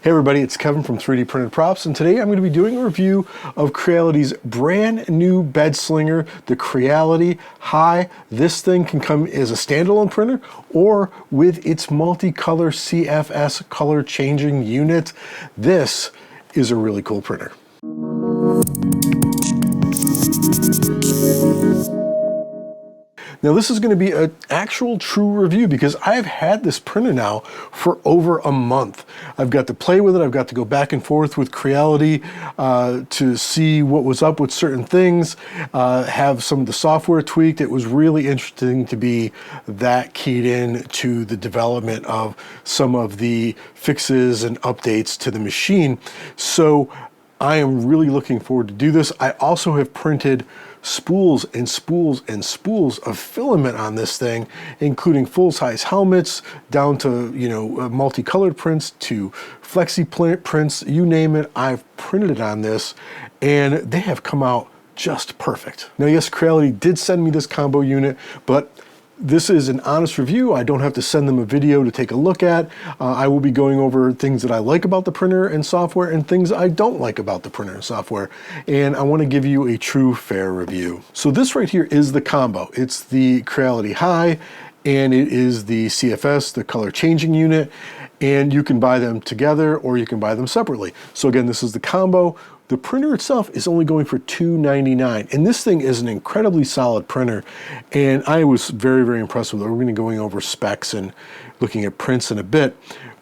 Hey everybody, it's Kevin from 3D Printed Props, and today I'm going to be doing a review of Creality's brand new bed slinger, the Creality HI. This thing can come as a standalone printer or with its multicolor CFS color changing unit. This is a really cool printer. Now this is going to be an actual true review because I've had this printer now for over a month. I've got to play with it, I've got to go back and forth with Creality to see what was up with certain things, have some of the software tweaked. It was really interesting to be that keyed in to the development of some of the fixes and updates to the machine. So I am really looking forward to do this. I also have printed spools and spools and spools of filament on this thing, including full-size helmets down to, multicolored prints to flexi prints, you name it. I've printed it on this and they have come out just perfect. Now, yes, Creality did send me this combo unit, but this is an honest review. I don't have to send them a video to take a look at. I will be going over things that I like about the printer and software and things I don't like about the printer and software. And I want to give you a true, fair review. So this right here is the combo. It's the Creality HI and it is the CFS, the color changing unit. And you can buy them together or you can buy them separately. So again, this is the combo. The printer itself is only going for $299, and this thing is an incredibly solid printer, and I was very, very impressed with it. We're going to be going over specs and looking at prints in a bit,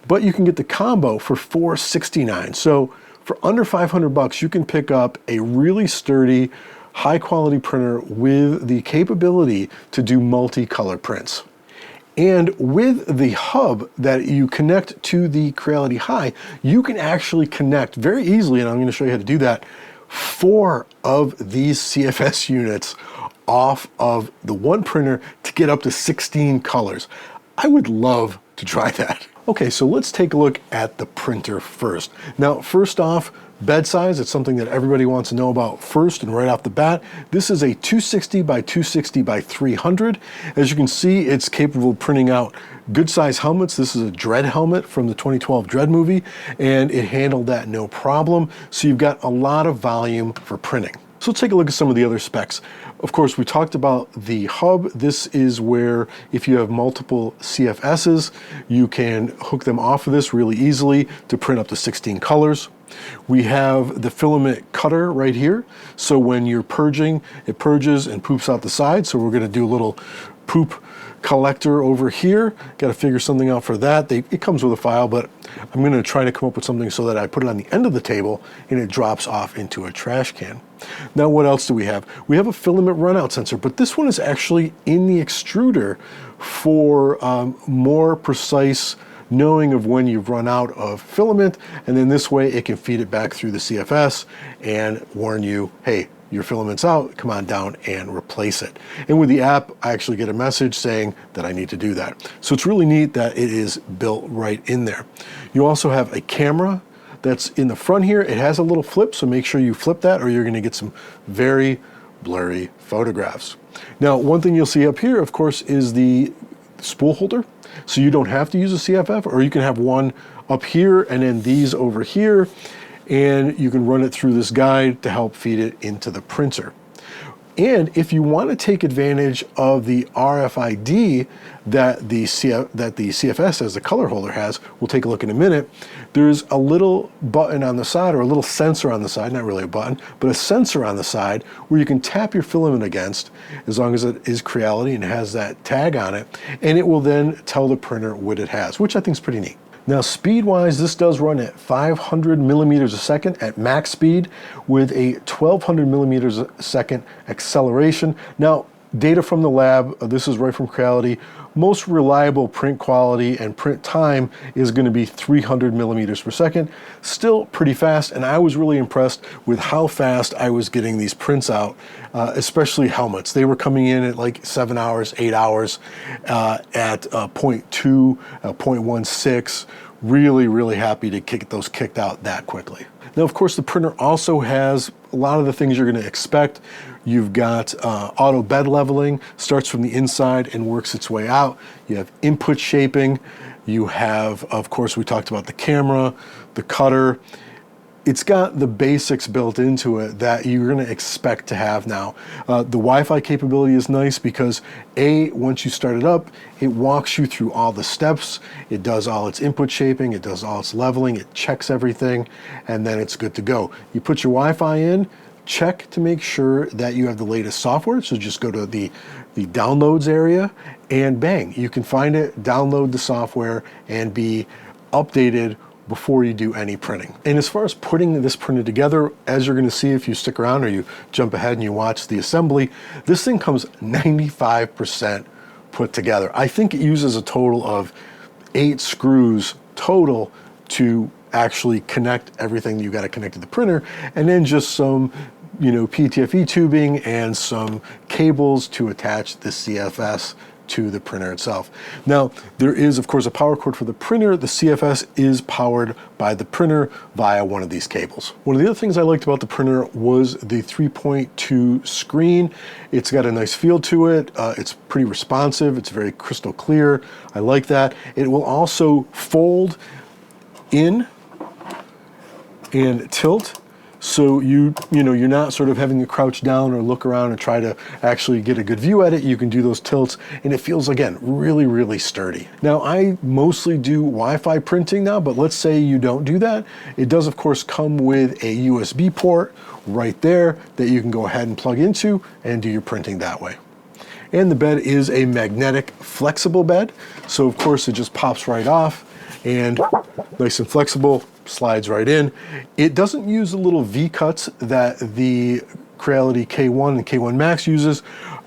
but you can get the combo for $469. So for under 500 bucks, you can pick up a really sturdy, high-quality printer with the capability to do multicolor prints. And with the hub that you connect to the Creality HI, you can actually connect very easily, and I'm going to show you how to do that, 4 of these CFS units off of the one printer to get up to 16 colors. I would love to try that. Okay, so let's take a look at the printer first. Now, first off, bed size, it's something that everybody wants to know about first and right off the bat. This is a 260 by 260 by 300. As you can see, it's capable of printing out good size helmets. This is a Dread helmet from the 2012 Dread movie, and it handled that no problem. So you've got a lot of volume for printing. So let's take a look at some of the other specs. Of course, we talked about the hub. This is where if you have multiple CFSs, you can hook them off of this really easily to print up to 16 colors. We have the filament cutter right here. So when you're purging, it purges and poops out the side. So we're going to do a little poop collector over here. Got to figure something out for that. It comes with a file, but I'm going to try to come up with something so that I put it on the end of the table and it drops off into a trash can. Now, what else do we have? We have a filament runout sensor, but this one is actually in the extruder for more precise knowing of when you've run out of filament, and then this way it can feed it back through the CFS and warn you, hey, your filament's out, come on down and replace it. And with the app, I actually get a message saying that I need to do that. So it's really neat that it is built right in there. You also have a camera that's in the front here. It has a little flip, so make sure you flip that or you're gonna get some very blurry photographs. Now, one thing you'll see up here, of course, is the spool holder. So you don't have to use a CFF, or you can have one up here and then these over here, and you can run it through this guide to help feed it into the printer. And if you want to take advantage of the RFID that the CFS as the color holder has, we'll take a look in a minute, there's a little button on the side, or a little sensor on the side, not really a button, but a sensor on the side where you can tap your filament against, as long as it is Creality and has that tag on it, and it will then tell the printer what it has, which I think is pretty neat. Now, speed-wise, this does run at 500 millimeters a second at max speed with a 1200 millimeters a second acceleration. Now, data from the lab, this is right from Creality, most reliable print quality and print time is going to be 300 millimeters per second. Still pretty fast, and I was really impressed with how fast I was getting these prints out, especially helmets. They were coming in at like 7 hours, 8 hours at 0.2, 0.16. Really, really happy to get those kicked out that quickly. Now, of course, the printer also has a lot of the things you're going to expect. You've got auto bed leveling, starts from the inside and works its way out. You have input shaping, You have, of course, we talked about the camera, the cutter. It's got the basics built into it that you're going to expect to have now. The Wi-Fi capability is nice because once you start it up, it walks you through all the steps. It does all its input shaping, it does all its leveling, it checks everything, and then it's good to go. You put your Wi-Fi in, check to make sure that you have the latest software. So just go to the downloads area and bang, you can find it, download the software, and be updated before you do any printing. And as far as putting this printer together, as you're going to see if you stick around or you jump ahead and you watch the assembly, this thing comes 95% put together. I think it uses a total of 8 screws total to actually connect everything you got to connect to the printer, and then just some PTFE tubing and some cables to attach the CFS to the printer itself. Now, there is, of course, a power cord for the printer. The CFS is powered by the printer via one of these cables. One of the other things I liked about the printer was the 3.2 screen. It's got a nice feel to it. It's pretty responsive. It's very crystal clear. I like that. It will also fold in and tilt. So you're not sort of having to crouch down or look around and try to actually get a good view at it. You can do those tilts, and it feels, again, really, really sturdy. Now, I mostly do Wi-Fi printing now, but let's say you don't do that. It does, of course, come with a USB port right there that you can go ahead and plug into and do your printing that way. And the bed is a magnetic, flexible bed. So, of course, it just pops right off and nice and flexible, slides right in. It doesn't use the little V-cuts that the Creality K1 and K1 Max uses.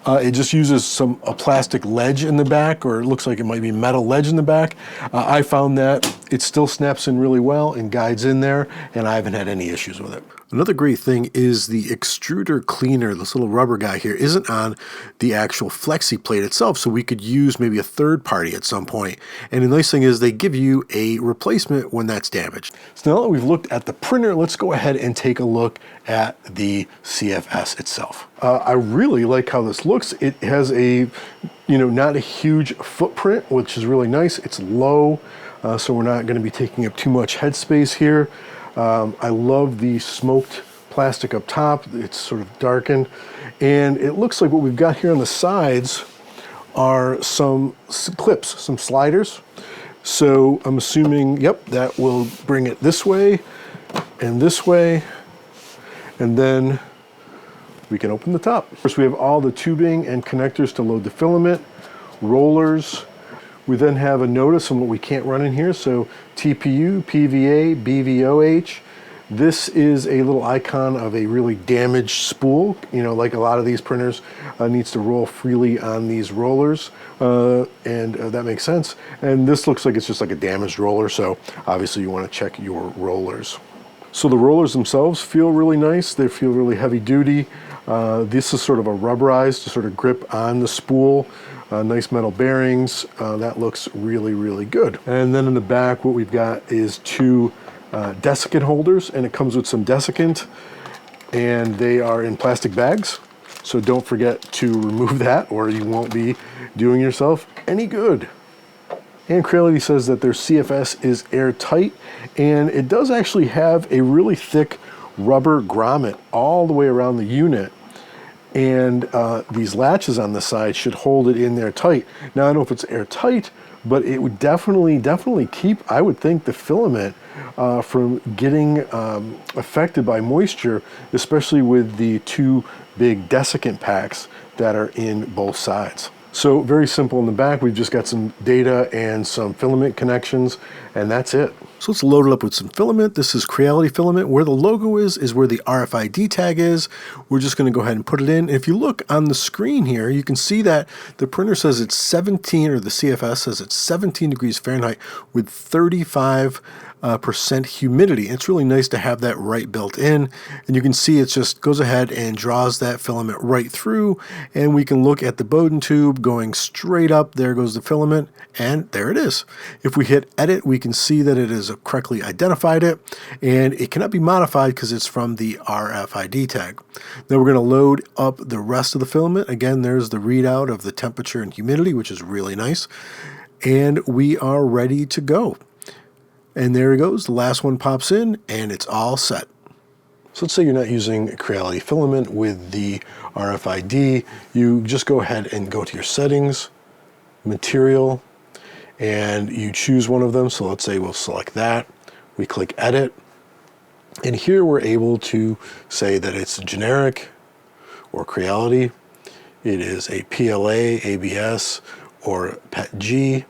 It just uses a plastic ledge in the back, or it looks like it might be metal ledge in the back. I found that it still snaps in really well and guides in there, and I haven't had any issues with it. Another great thing is the extruder cleaner, this little rubber guy here, isn't on the actual Flexi plate itself, so we could use maybe a third party at some point. And the nice thing is they give you a replacement when that's damaged. So now that we've looked at the printer, let's go ahead and take a look at the CFS itself. I really like how this looks. It has a, not a huge footprint, which is really nice. It's low, so we're not going to be taking up too much headspace here. I love the smoked plastic up top. It's sort of darkened. And it looks like what we've got here on the sides are some clips, some sliders. So I'm assuming, yep, that will bring it this way. And then we can open the top. Of course, we have all the tubing and connectors to load the filament, rollers. We then have a notice on what we can't run in here. So TPU, PVA, BVOH. This is a little icon of a really damaged spool. Like a lot of these printers, needs to roll freely on these rollers. And that makes sense. And this looks like it's just like a damaged roller. So obviously you want to check your rollers. So the rollers themselves feel really nice. They feel really heavy duty. This is sort of a rubberized to sort of grip on the spool. Nice metal bearings. That looks really, really good. And then in the back, what we've got is 2 desiccant holders, and it comes with some desiccant, and they are in plastic bags. So don't forget to remove that, or you won't be doing yourself any good. And Creality says that their CFS is airtight, and it does actually have a really thick rubber grommet all the way around the unit. And these latches on the side should hold it in there tight. Now, I don't know if it's airtight, but it would definitely keep, I would think, the filament from getting affected by moisture, especially with the 2 big desiccant packs that are in both sides. So very simple in the back. We've just got some data and some filament connections, and that's it. So let's load it up with some filament. This is Creality filament. Where the logo is where the RFID tag is. We're just going to go ahead and put it in. And if you look on the screen here, you can see that the printer says it's 17, or the CFS says it's 17 degrees Fahrenheit with 35% humidity. It's really nice to have that right built in, and you can see it just goes ahead and draws that filament right through, and we can look at the Bowden tube going straight up. There goes the filament, and there it is. If we hit edit, we can see that it has correctly identified it, and it cannot be modified because it's from the RFID tag. Now we're going to load up the rest of the filament. Again, there's the readout of the temperature and humidity, which is really nice. and we are ready to go. And there it goes. The last one pops in and it's all set. So let's say you're not using Creality filament with the RFID. You just go ahead and go to your settings, material, and you choose one of them. So let's say we'll select that. We click edit. And here we're able to say that it's generic or Creality. It is a PLA, ABS, or PETG.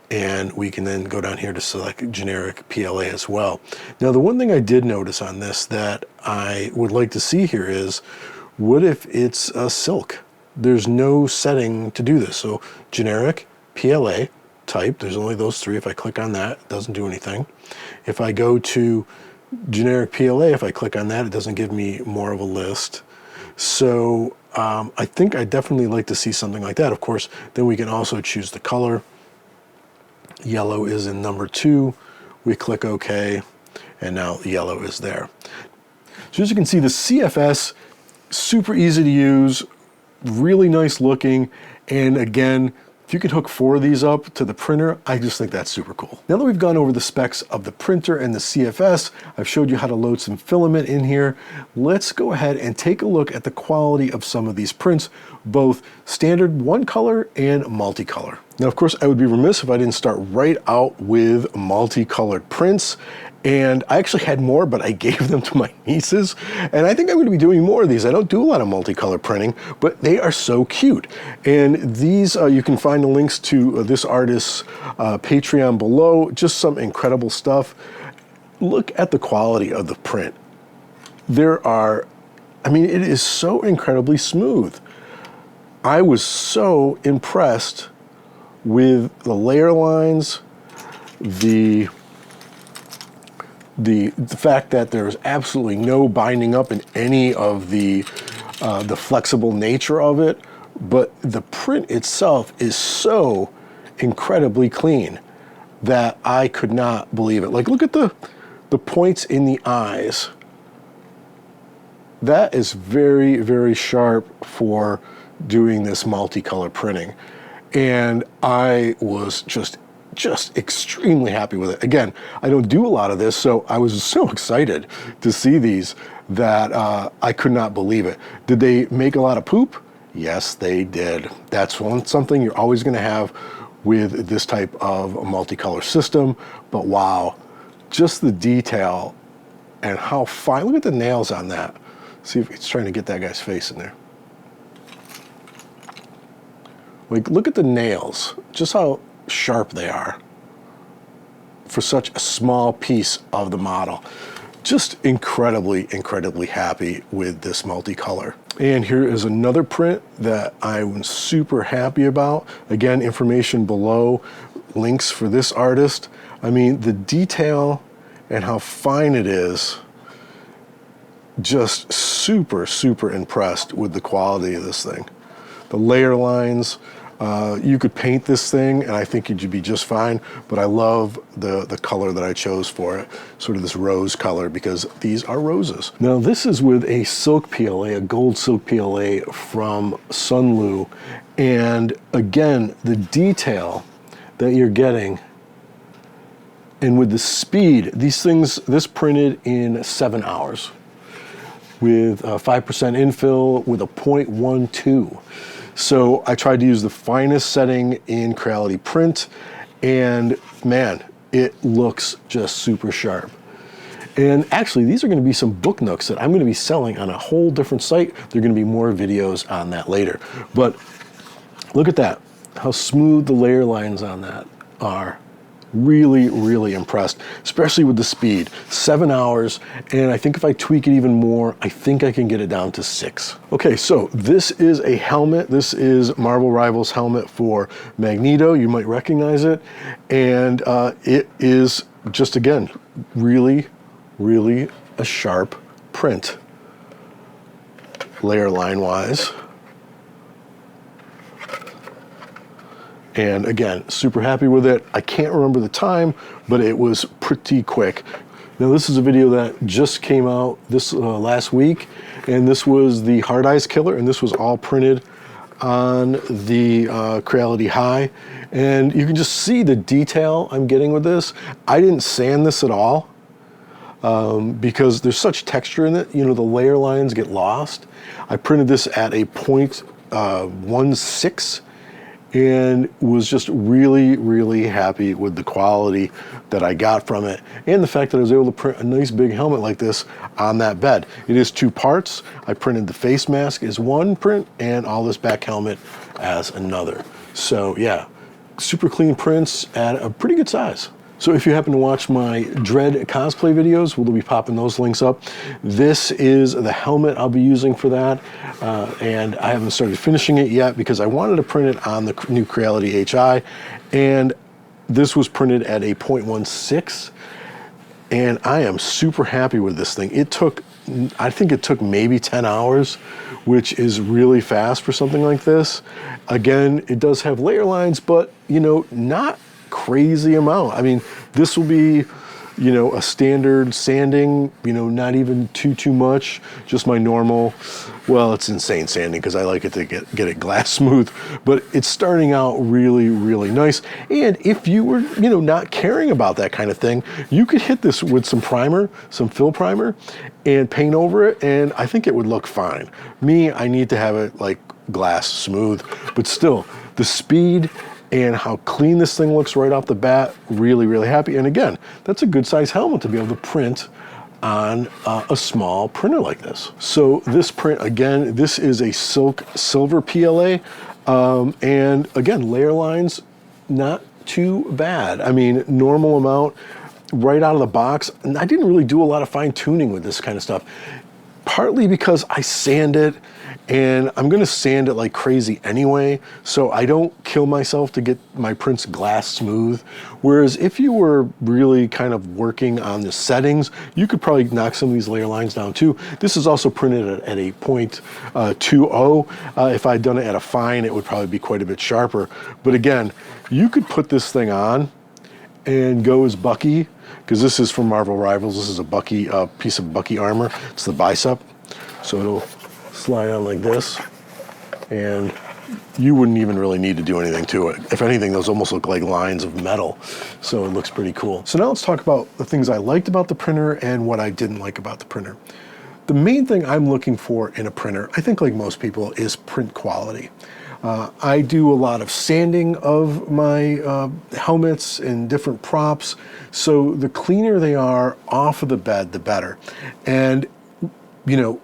And we can then go down here to select generic PLA as well. Now, the one thing I did notice on this that I would like to see here is, what if it's a silk? There's no setting to do this. So generic, PLA, type, there's only those three. If I click on that, it doesn't do anything. If I go to generic PLA, if I click on that, it doesn't give me more of a list. So I think I definitely like to see something like that. Of course, then we can also choose the color. Yellow is in number 2. We click OK, and now yellow is there. So as you can see, the CFS, super easy to use, really nice looking, and again, if you could hook 4 of these up to the printer, I just think that's super cool. Now that we've gone over the specs of the printer and the CFS, I've showed you how to load some filament in here. Let's go ahead and take a look at the quality of some of these prints, both standard one color and multicolor. Now, of course, I would be remiss if I didn't start right out with multicolored prints. And I actually had more, but I gave them to my nieces. And I think I'm going to be doing more of these. I don't do a lot of multicolor printing, but they are so cute. And these, you can find the links to this artist's Patreon below. Just some incredible stuff. Look at the quality of the print. There are, I mean, it is so incredibly smooth. I was so impressed with the layer lines, the fact that there's absolutely no binding up in any of the flexible nature of it, but the print itself is so incredibly clean that I could not believe it. Like, look at the points in the eyes. That is very, very sharp for doing this multicolor printing. And I was just extremely happy with it. Again, I don't do a lot of this, so I was so excited to see these that I could not believe it. Did they make a lot of poop? Yes, they did. That's something you're always going to have with this type of multicolor system, but wow, just the detail and how fine. Look at the nails on that. See if it's trying to get that guy's face in there. Like, look at the nails, just how sharp they are for such a small piece of the model. Just incredibly, incredibly happy with this multicolor. And here is another print that I'm super happy about. Again, information below, links for this artist. I mean, the detail and how fine it is, just super, super impressed with the quality of this thing. The layer lines, you could paint this thing and I think you'd be just fine, but I love the color that I chose for it, sort of this rose color, because these are roses. Now this is with a silk PLA, a gold silk PLA from Sunlu, and again, the detail that you're getting, and with the speed, this printed in 7 hours with 5% infill with a 0.12. So I tried to use the finest setting in Creality Print, and man, it looks just super sharp. And actually, these are going to be some book nooks that I'm going to be selling on a whole different site. There are going to be more videos on that later. But look at that, how smooth the layer lines on that are. Really, really impressed, especially with the speed. 7 hours, and I think if I tweak it even more, I think I can get it down to 6. Okay, so this is a helmet. This is Marvel Rivals helmet for Magneto. You might recognize it. And it is just, again, really, really a sharp print, layer line-wise. And again, super happy with it. I can't remember the time, but it was pretty quick. Now this is a video that just came out this last week, and this was the Hard Eyes Killer, and this was all printed on the Creality HI, and you can just see the detail I'm getting with this. I didn't sand this at all because there's such texture in it. You know, the layer lines get lost. I printed this at a 0.16 and was just really, really happy with the quality that I got from it and the fact that I was able to print a nice big helmet like this on that bed. It is 2 parts. I printed the face mask as one print and all this back helmet as another. So yeah, super clean prints at a pretty good size. So if you happen to watch my Dread cosplay videos, we'll be popping those links up. This is the helmet I'll be using for that, and I haven't started finishing it yet because I wanted to print it on the new Creality HI, and this was printed at a 0.16, and I am super happy with this thing. It took, I think it took maybe 10 hours, which is really fast for something like this. Again, it does have layer lines, but you know, not crazy amount. I mean, this will be, you know, a standard sanding, you know, not even too much, just my normal, well, it's insane sanding because I like it to get it glass smooth, but it's starting out really, really nice. And if you were, you know, not caring about that kind of thing, you could hit this with some primer, some fill primer, and paint over it, and I think it would look fine. Me, I need to have it like glass smooth, but still, the speed and how clean this thing looks right off the bat, really, really happy. And again, that's a good size helmet to be able to print on a small printer like this. So this print, again, this is a silk silver PLA. And again, layer lines, not too bad. I mean, normal amount right out of the box. And I didn't really do a lot of fine tuning with this kind of stuff, partly because I sand it, and I'm gonna sand it like crazy anyway, so I don't kill myself to get my prints glass smooth. Whereas if you were really kind of working on the settings, you could probably knock some of these layer lines down too. This is also printed at a 0.20. If I'd done it at a fine, it would probably be quite a bit sharper. But again, you could put this thing on and go as Bucky, because this is from Marvel Rivals. This is a Bucky piece of Bucky armor. It's the bicep, so it'll slide on like this, and you wouldn't even really need to do anything to it. If anything, those almost look like lines of metal, so it looks pretty cool. So now let's talk about the things I liked about the printer and what I didn't like about the printer. The main thing I'm looking for in a printer, I think like most people, is print quality. I do a lot of sanding of my helmets and different props, so the cleaner they are off of the bed, the better. And, you know,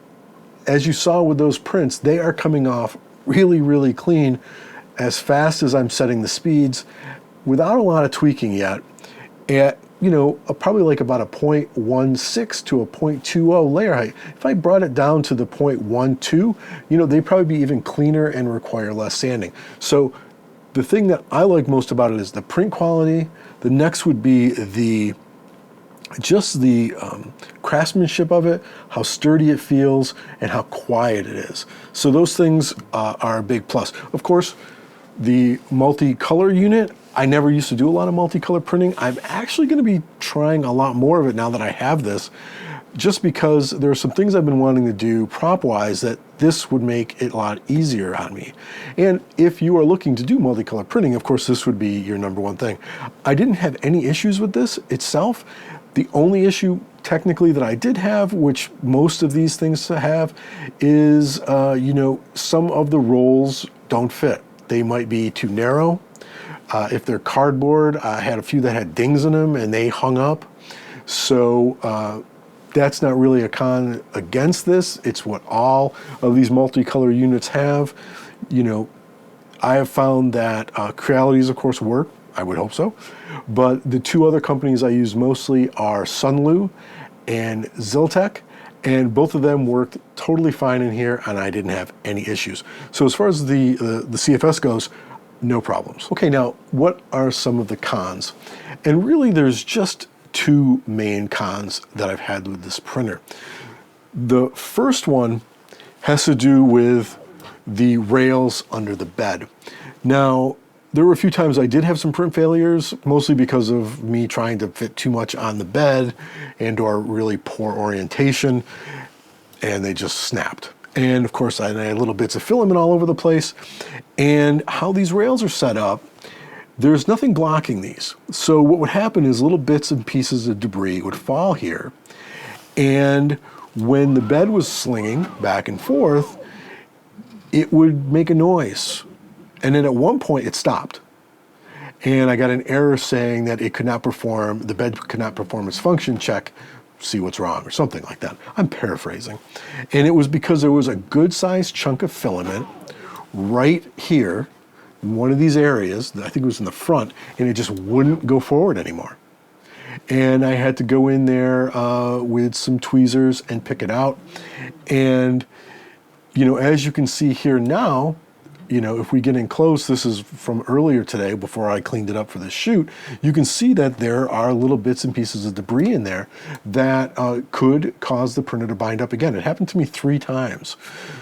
as you saw with those prints, they are coming off really, really clean as fast as I'm setting the speeds without a lot of tweaking yet. At, you know, probably like about a 0.16 to a 0.20 layer height. If I brought it down to the 0.12, you know, they'd probably be even cleaner and require less sanding. So the thing that I like most about it is the print quality. The next would be just the craftsmanship of it, how sturdy it feels, and how quiet it is. So those things are a big plus. Of course, the multicolor unit, I never used to do a lot of multicolor printing. I'm actually going to be trying a lot more of it now that I have this, just because there are some things I've been wanting to do prop-wise that this would make it a lot easier on me. And if you are looking to do multicolor printing, of course, this would be your #1 thing. I didn't have any issues with this itself. The only issue technically that I did have, which most of these things have, is you know, some of the rolls don't fit. They might be too narrow. If they're cardboard, I had a few that had dings in them and they hung up. So that's not really a con against this. It's what all of these multicolor units have. You know, I have found that Crealities, of course, work. I would hope so. But the two other companies I use mostly are Sunlu and Ziltech, and both of them worked totally fine in here, and I didn't have any issues. So as far as the CFS goes, no problems. Okay, now what are some of the cons? And really there's just two main cons that I've had with this printer. The first one has to do with the rails under the bed. Now, there were a few times I did have some print failures, mostly because of me trying to fit too much on the bed and or really poor orientation, and they just snapped. And of course, I had little bits of filament all over the place. And how these rails are set up, there's nothing blocking these. So what would happen is little bits and pieces of debris would fall here. And when the bed was slinging back and forth, it would make a noise. And then at one point it stopped. And I got an error saying that it could not perform, the bed could not perform its function, check, see what's wrong, or something like that. I'm paraphrasing. And it was because there was a good sized chunk of filament right here in one of these areas, I think it was in the front, and it just wouldn't go forward anymore. And I had to go in there with some tweezers and pick it out. And, you know, as you can see here now, you know, if we get in close, this is from earlier today before I cleaned it up for this shoot, you can see that there are little bits and pieces of debris in there that could cause the printer to bind up again. It happened to me 3 times.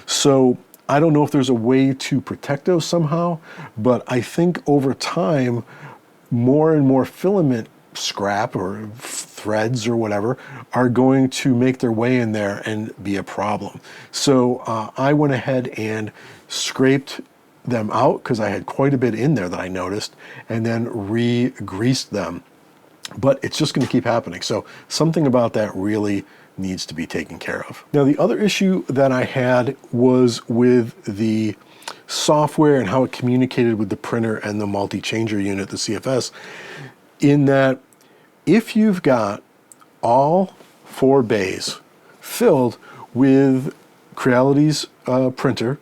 So I don't know if there's a way to protect those somehow, but I think over time, more and more filament scrap or threads or whatever are going to make their way in there and be a problem. So I went ahead and scraped them out because I had quite a bit in there that I noticed, and then re-greased them. But it's just going to keep happening. So something about that really needs to be taken care of. Now, the other issue that I had was with the software and how it communicated with the printer and the multi-changer unit, the CFS, in that if you've got all 4 bays filled with Creality's printer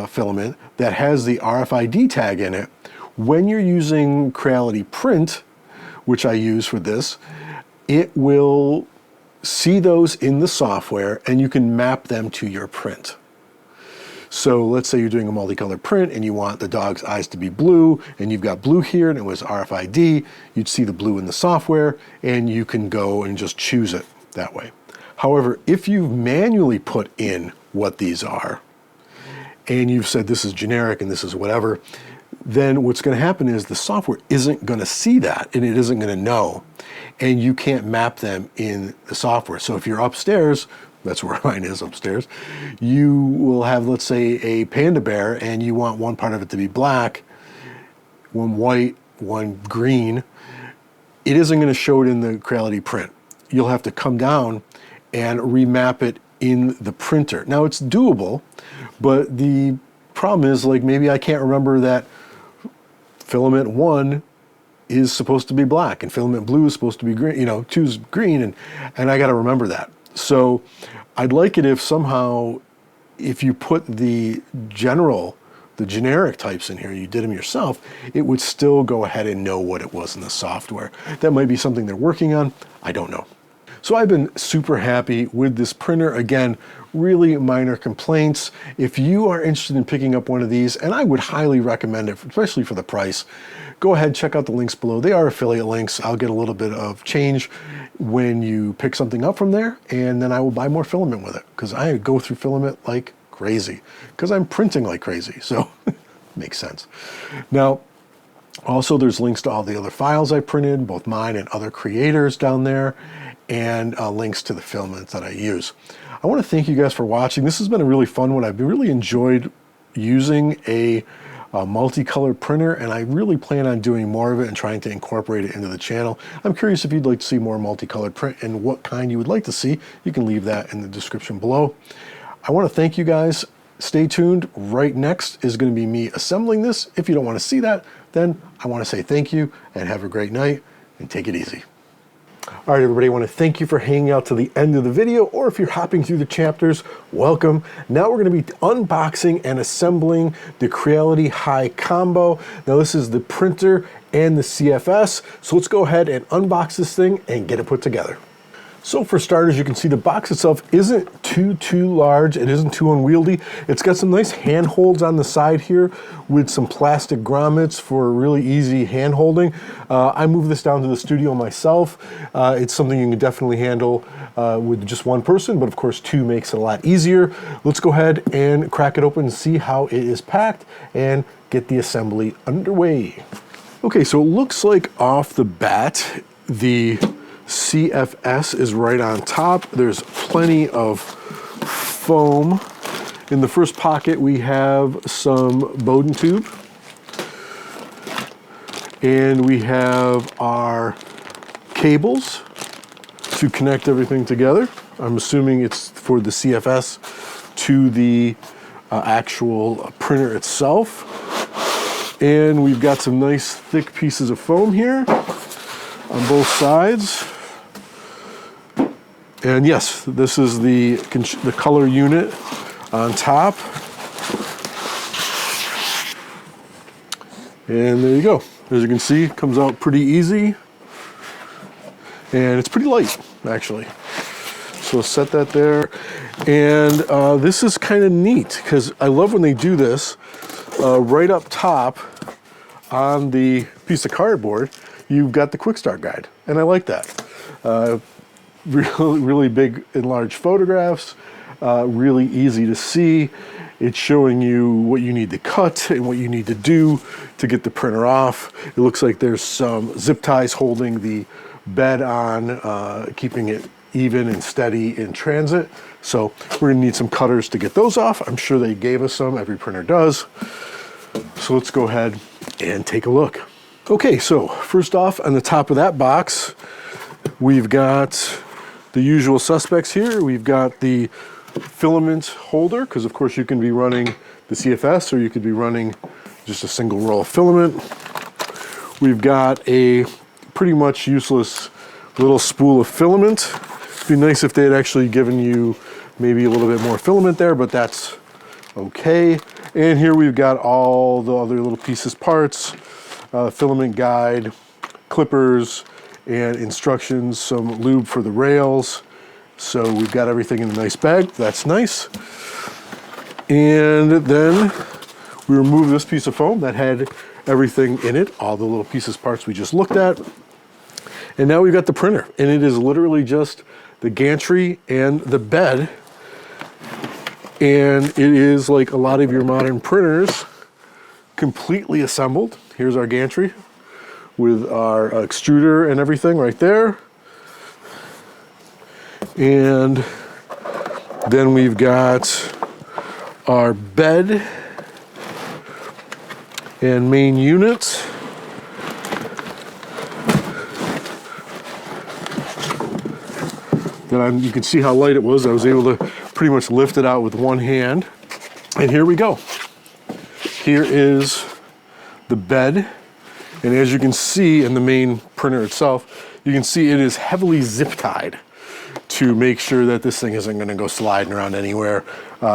filament that has the RFID tag in it, when you're using Creality Print, which I use for this, it will see those in the software and you can map them to your print. So let's say you're doing a multicolored print and you want the dog's eyes to be blue, and you've got blue here and it was RFID, you'd see the blue in the software and you can go and just choose it that way. However, if you've manually put in what these are and you've said this is generic and this is whatever, then what's going to happen is the software isn't going to see that and it isn't going to know, and you can't map them in the software. So if you're upstairs, that's where mine is, upstairs, you will have, let's say, a panda bear and you want one part of it to be black, one white, one green. It isn't going to show it in the Creality Print. You'll have to come down and remap it in the printer. Now, it's doable, but the problem is, like, maybe I can't remember that filament 1 is supposed to be black and filament blue is supposed to be green, you know, 2's green, and I got to remember that. So I'd like it if somehow, if you put the generic types in here, you did them yourself, it would still go ahead and know what it was in the software. That might be something they're working on. I don't know. So I've been super happy with this printer. Again, really minor complaints. If you are interested in picking up one of these, and I would highly recommend it, especially for the price, go ahead, check out the links below. They are affiliate links. I'll get a little bit of change when you pick something up from there, and then I will buy more filament with it, because I go through filament like crazy, because I'm printing like crazy, so makes sense. Now, also there's links to all the other files I printed, both mine and other creators down there, and links to the filaments that I use. I want to thank you guys for watching. This has been a really fun one. I've really enjoyed using a multicolored printer, and I really plan on doing more of it and trying to incorporate it into the channel. I'm curious if you'd like to see more multicolored print and what kind you would like to see. You can leave that in the description below. I want to thank you guys. Stay tuned. Right next is going to be me assembling this. If you don't want to see that, then I want to say thank you and have a great night and take it easy. All right, everybody, I want to thank you for hanging out to the end of the video, or if you're hopping through the chapters, welcome. Now we're going to be unboxing and assembling the Creality HI Combo. Now this is the printer and the CFS, so let's go ahead and unbox this thing and get it put together. So for starters, you can see the box itself isn't too large. It isn't too unwieldy. It's got some nice handholds on the side here with some plastic grommets for really easy hand holding. I moved this down to the studio myself. It's something you can definitely handle with just one person, but of course 2 makes it a lot easier. Let's go ahead and crack it open and see how it is packed and get the assembly underway. Okay, so it looks like off the bat, the CFS is right on top. There's plenty of foam In the first pocket, we have some Bowden tube. And we have our cables to connect everything together. I'm assuming it's for the CFS to the actual printer itself. And we've got some nice thick pieces of foam here on both sides. And yes, this is the color unit on top. And there you go. As you can see, it comes out pretty easy. And it's pretty light, actually. So set that there. And this is kind of neat, because I love when they do this. Right up top on the piece of cardboard, you've got the quick start guide. And I like that. Really big enlarged photographs, really easy to see. It's showing you what you need to cut and what you need to do to get the printer off. It looks like there's some zip ties holding the bed on, keeping it even and steady in transit. So we're gonna need some cutters to get those off. I'm sure they gave us some, every printer does. So let's go ahead and take a look. Okay, so first off, on the top of that box, we've got the usual suspects here. We've got the filament holder, because of course you can be running the CFS or you could be running just a single roll of filament. We've got a pretty much useless little spool of filament. It'd be nice if they had actually given you maybe a little bit more filament there, but that's okay. And here we've got all the other little pieces, parts, filament guide, clippers, and instructions, some lube for the rails. So we've got everything in a nice bag. That's nice. And then we remove this piece of foam that had everything in it, all the little pieces, parts we just looked at. And now we've got the printer, and it is literally just the gantry and the bed. And it is like a lot of your modern printers, completely assembled. Here's our gantry with our extruder and everything right there. And then we've got our bed and main unit. Then you can see how light it was. I was able to pretty much lift it out with one hand. And here we go. Here is the bed. And as you can see in the main printer itself, you can see it is heavily zip tied to make sure that this thing isn't going to go sliding around anywhere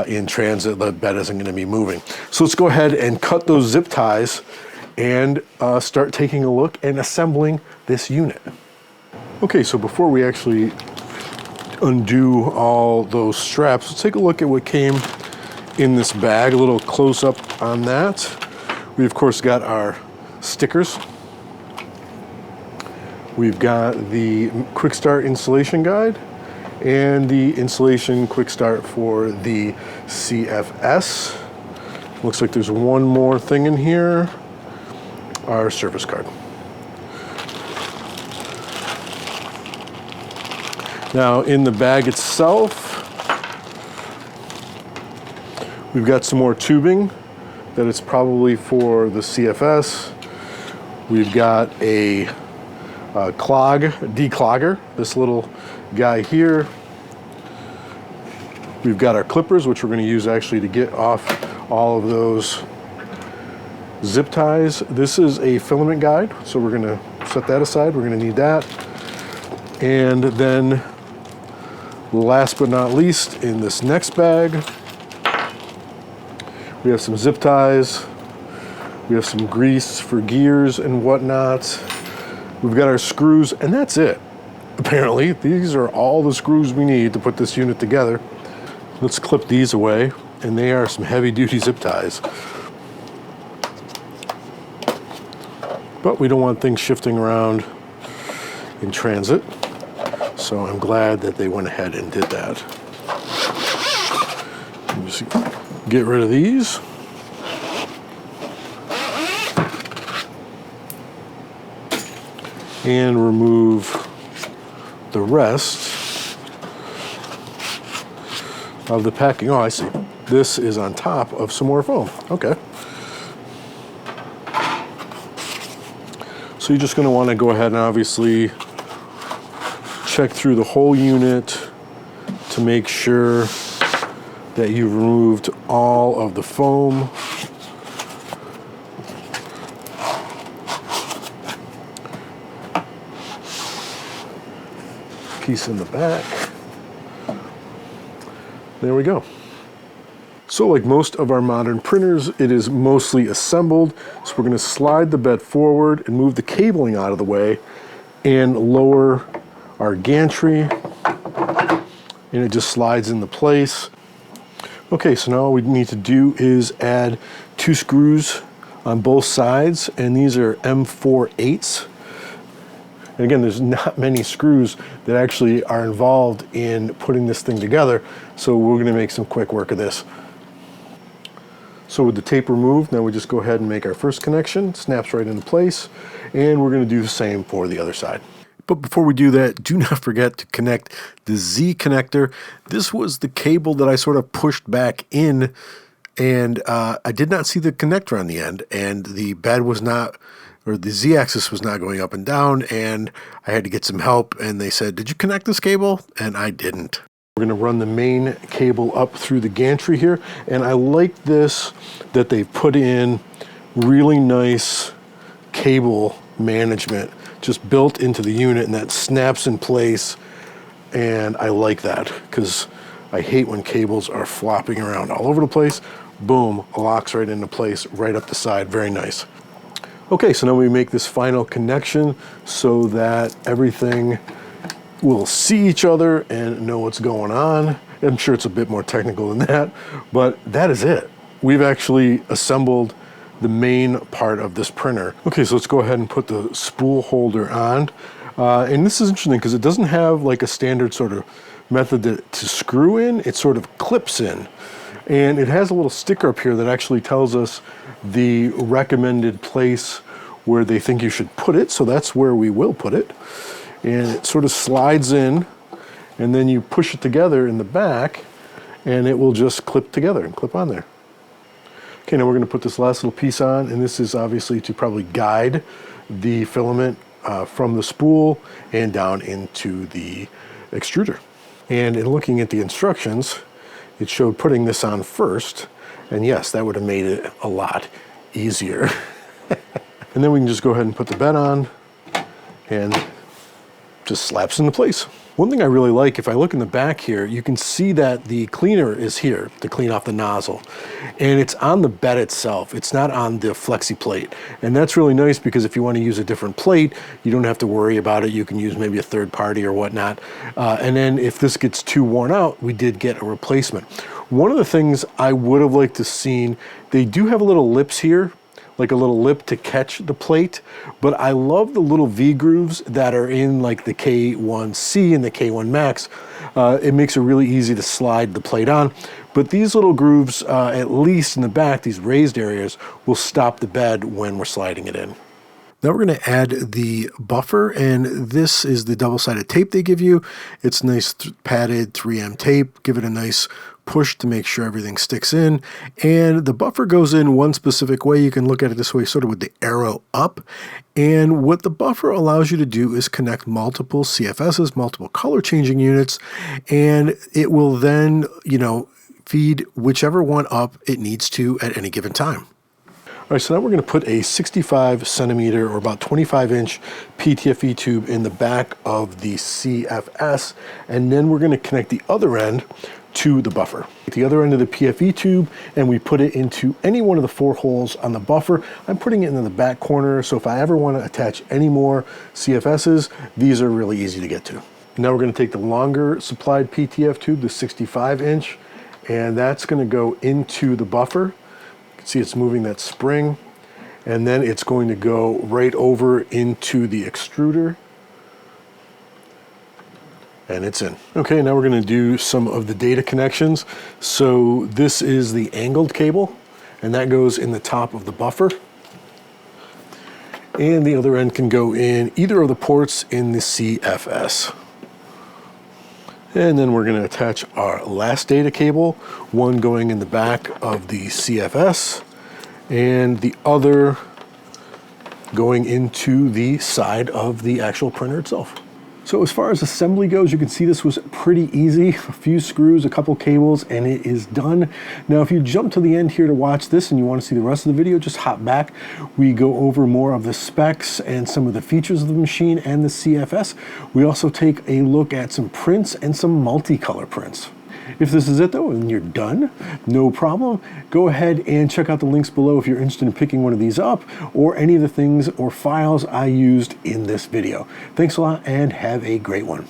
in transit. The bed isn't going to be moving. So let's go ahead and cut those zip ties and start taking a look and assembling this unit. Okay, so before we actually undo all those straps, let's take a look at what came in this bag, a little close up on that. We of course got our stickers. We've got the quick start installation guide and the installation quick start for the CFS. Looks like there's one more thing in here, our service card. Now in the bag itself, we've got some more tubing that it's probably for the CFS. We've got a declogger, this little guy here. We've got our clippers, which we're going to use actually to get off all of those zip ties. This is a filament guide, so we're going to set that aside. We're going to need that. And then last but not least, in this next bag, we have some zip ties. We have some grease for gears and whatnot. We've got our screws, and that's it. Apparently, these are all the screws we need to put this unit together. Let's clip these away, and they are some heavy-duty zip ties. But we don't want things shifting around in transit, so I'm glad that they went ahead and did that. Just get rid of these. And remove the rest of the packing. Oh, I see. this is on top of some more foam. Okay. So you're just going to want to go ahead and obviously check through the whole unit to make sure that you've removed all of the foam. Piece in the back. There we go. So like most of our modern printers, it is mostly assembled. So we're going to slide the bed forward and move the cabling out of the way and lower our gantry, and it just slides into place. Okay, so now all we need to do is add 2 screws on both sides, and these are M4/8s. And again, there's not many screws that actually are involved in putting this thing together, so we're going to make some quick work of this. So with the tape removed, now we just go ahead and make our first connection, snaps right into place, and we're going to do the same for the other side. But before we do that, do not forget to connect the Z connector. This was the cable that I sort of pushed back in, and I did not see the connector on the end, and the bed was not, or the Z-axis was not going up and down, and I had to get some help, and they said, "Did you connect this cable?" And I didn't. We're going to run the main cable up through the gantry here, and I like this that they put in really nice cable management just built into the unit, and that snaps in place, and I like that because I hate when cables are flopping around all over the place. Boom, locks right into place, right up the side, very nice. Okay, so now we make this final connection so that everything will see each other and know what's going on. I'm sure it's a bit more technical than that, but that is it. We've actually assembled the main part of this printer. Okay, so let's go ahead and put the spool holder on. And this is interesting because it doesn't have like a standard sort of method to screw in, it sort of clips in. And it has a little sticker up here that actually tells us the recommended place where they think you should put it, so that's where we will put it. And it sort of slides in, and then you push it together in the back, and it will just clip together and clip on there. Okay, now we're going to put this last little piece on, and this is obviously to probably guide the filament from the spool and down into the extruder. And in looking at the instructions, it showed putting this on first, and yes, that would have made it a lot easier. And then we can just go ahead and put the bed on, and just slaps into place. One thing I really like, if I look in the back here, you can see that the cleaner is here to clean off the nozzle. And it's on the bed itself. It's not on the flexi plate. And that's really nice because if you want to use a different plate, you don't have to worry about it. You can use maybe a third party or whatnot. And then if this gets too worn out, we did get a replacement. One of the things I would have liked to seen, they do have little lips here, like a little lip to catch the plate, but I love the little V grooves that are in like the K1C and the K1 Max. It makes it really easy to slide the plate on, but these little grooves, at least in the back, these raised areas, will stop the bed when we're sliding it in. Now we're going to add the buffer, and this is the double-sided tape they give you. It's nice padded 3M tape. Give it a nice push to make sure everything sticks in. And the buffer goes in one specific way. You can look at it this way, sort of with the arrow up. And what the buffer allows you to do is connect multiple CFSs, multiple color changing units, and it will then, feed whichever one up it needs to at any given time. All right, so now we're going to put a 65 centimeter or about 25-inch PTFE tube in the back of the CFS, and then we're going to connect the other end to the buffer. The other end of the PFE tube, and we put it into any one of the 4 holes on the buffer. I'm putting it in the back corner, so if I ever want to attach any more CFSs, these are really easy to get to. Now we're going to take the longer supplied PTF tube, the 65-inch, and that's going to go into the buffer. See, it's moving that spring, and then it's going to go right over into the extruder, and it's in. Okay, now we're going to do some of the data connections. So this is the angled cable, and that goes in the top of the buffer, and the other end can go in either of the ports in the CFS. And then we're going to attach our last data cable, one going in the back of the CFS and the other going into the side of the actual printer itself. So as far as assembly goes, you can see this was pretty easy. A few screws, a couple cables, and it is done. Now, if you jump to the end here to watch this and you want to see the rest of the video, just hop back. We go over more of the specs and some of the features of the machine and the CFS. We also take a look at some prints and some multicolor prints. If this is it though, and you're done, no problem. Go ahead and check out the links below if you're interested in picking one of these up or any of the things or files I used in this video. Thanks a lot and have a great one.